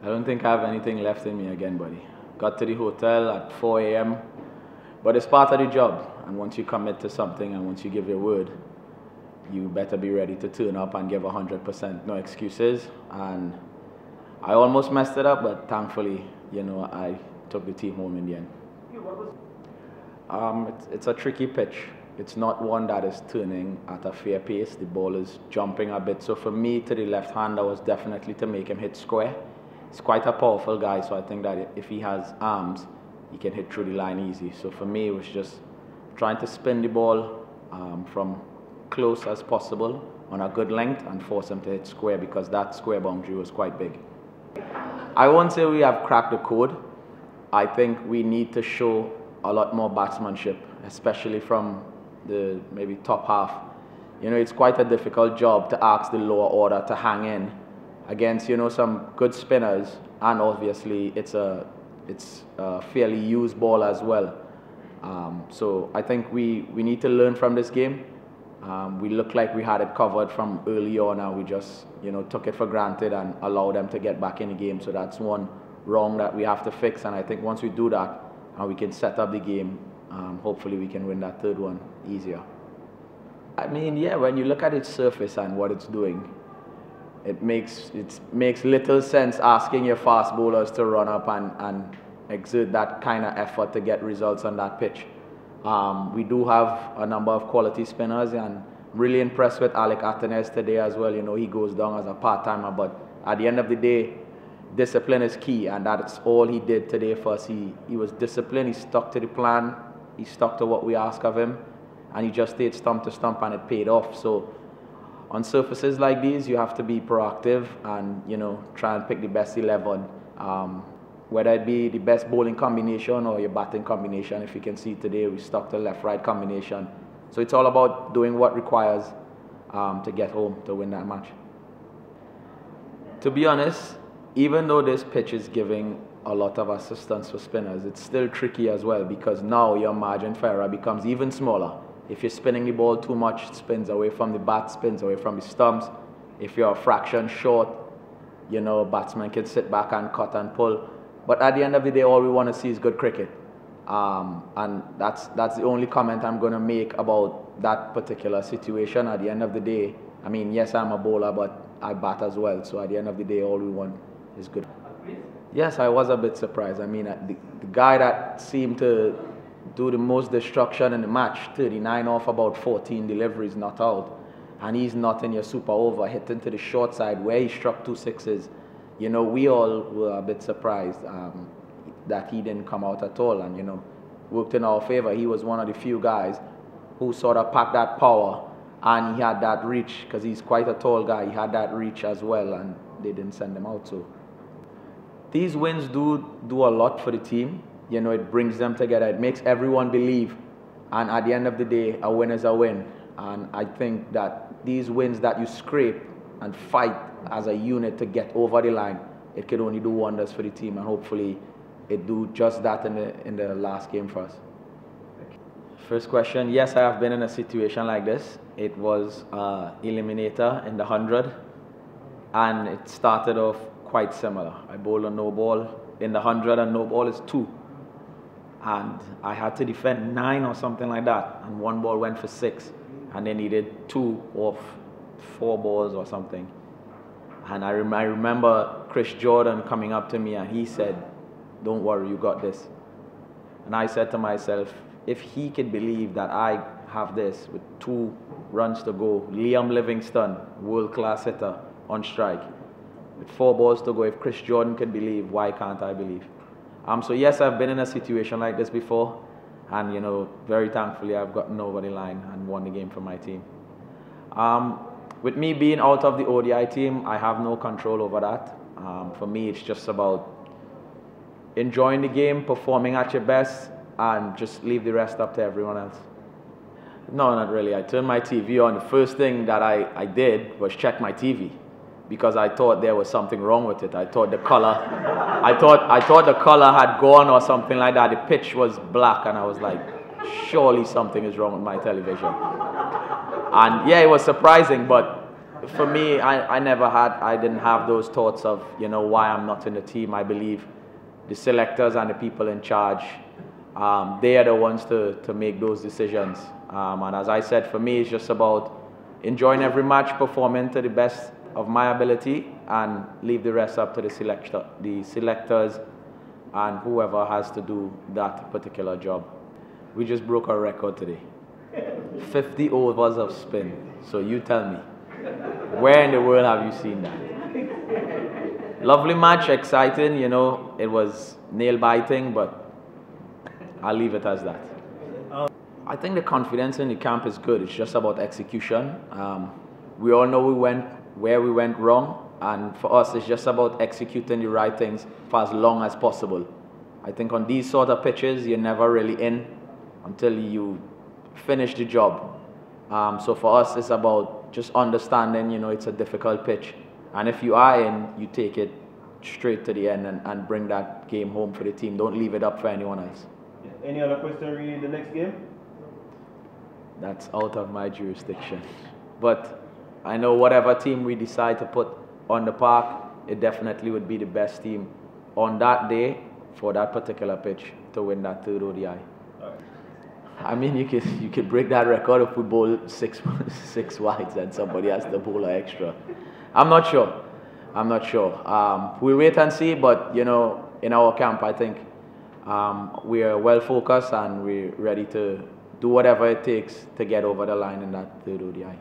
I don't think I have anything left in me again, buddy. Got to the hotel at 4 a.m., but it's part of the job. And once you commit to something and once you give your word, you better be ready to turn up and give 100%, no excuses. And I almost messed it up, but thankfully, I took the team home in the end. It's a tricky pitch. It's not one that is turning at a fair pace. The ball is jumping a bit. So for me, to the left-hander was definitely to make him hit square. He's quite a powerful guy, so I think that if he has arms, he can hit through the line easy. So for me, it was just trying to spin the ball from close as possible on a good length and force him to hit square, because that square boundary was quite big. I won't say we have cracked the code. I think we need to show a lot more batsmanship, especially from the maybe top half. It's quite a difficult job to ask the lower order to hang in against, some good spinners, and obviously it's a fairly used ball as well. So I think we need to learn from this game. We looked like we had it covered from early on, and we just took it for granted and allowed them to get back in the game. So that's one wrong that we have to fix, and I think once we do that and we can set up the game, hopefully we can win that third one easier. I mean, yeah, when you look at its surface and what it's doing, it makes little sense asking your fast bowlers to run up and exert that kind of effort to get results on that pitch. We do have a number of quality spinners, and really impressed with Alec Athens today as well. He goes down as a part-timer, but at the end of the day, discipline is key, and that's all he did today for us. He was disciplined, he stuck to the plan, he stuck to what we asked of him, and he just stayed stump to stump, and it paid off. So on surfaces like these, you have to be proactive and try and pick the best 11, whether it be the best bowling combination or your batting combination. If you can see today, we stuck to left-right combination. So it's all about doing what requires to get home to win that match. To be honest, even though this pitch is giving a lot of assistance for spinners, it's still tricky as well, because now your margin for error becomes even smaller. If you're spinning the ball too much, it spins away from the bat, spins away from the stumps. If you're a fraction short, batsmen can sit back and cut and pull. But at the end of the day, all we want to see is good cricket. And that's the only comment I'm going to make about that particular situation. At the end of the day, I mean, yes, I'm a bowler, but I bat as well. So at the end of the day, all we want is good. Yes, I was a bit surprised. I mean, the guy that seemed to do the most destruction in the match, 39 off about 14 deliveries, not out. And he's not in your super over, hitting to the short side where he struck 2 sixes. We all were a bit surprised that he didn't come out at all, and, worked in our favor. He was one of the few guys who sort of packed that power, and he had that reach, because he's quite a tall guy. He had that reach as well, and they didn't send him out. So these wins do a lot for the team. It brings them together. It makes everyone believe. And at the end of the day, a win is a win. And I think that these wins that you scrape and fight as a unit to get over the line, it can only do wonders for the team. And hopefully it do just that in the last game for us. First question, yes, I have been in a situation like this. It was eliminator in the 100. And it started off quite similar. I bowled a no ball in the 100, and no ball is 2. And I had to defend 9 or something like that, and 1 ball went for 6, and they needed 2 off 4 balls or something. And I remember Chris Jordan coming up to me, and he said, "Don't worry, you got this." And I said to myself, if he could believe that I have this with 2 runs to go, Liam Livingstone, world-class hitter, on strike, with 4 balls to go, if Chris Jordan could believe, why can't I believe? So yes, I've been in a situation like this before, and very thankfully I've gotten over the line and won the game for my team. With me being out of the ODI team, I have no control over that. For me, it's just about enjoying the game, performing at your best, and just leave the rest up to everyone else. No, not really. I turned my TV on. The first thing that I did was check my TV, because I thought there was something wrong with it. I thought the color, I thought the color had gone or something like that. The pitch was black, and I was like, surely something is wrong with my television. And yeah, it was surprising, but For me, I didn't have those thoughts of, you know, why I'm not in the team. I believe the selectors and the people in charge, they are the ones to make those decisions. And as I said, for me, it's just about enjoying every match, performing to the best of my ability, and leave the rest up to the selectors and whoever has to do that particular job. We just broke our record today. 50 overs of spin. So you tell me, where in the world have you seen that? Lovely match, exciting, you know, it was nail-biting, but I'll leave it as that. I think the confidence in the camp is good. It's just about execution. We all know where we went wrong, and for us, it's just about executing the right things for as long as possible. I think on these sort of pitches, you're never really in until you finish the job. So for us, it's about just understanding, you know, it's a difficult pitch. And if you are in, you take it straight to the end and bring that game home for the team. Don't leave it up for anyone else. Any other question regarding the next game? That's out of my jurisdiction. But I know whatever team we decide to put on the park, it definitely would be the best team on that day for that particular pitch to win that third ODI. I mean, you could break that record if we bowl six wides and somebody has to bowl an extra. I'm not sure. We'll wait and see, but, you know, in our camp, I think we are well focused and we're ready to do whatever it takes to get over the line in that third ODI.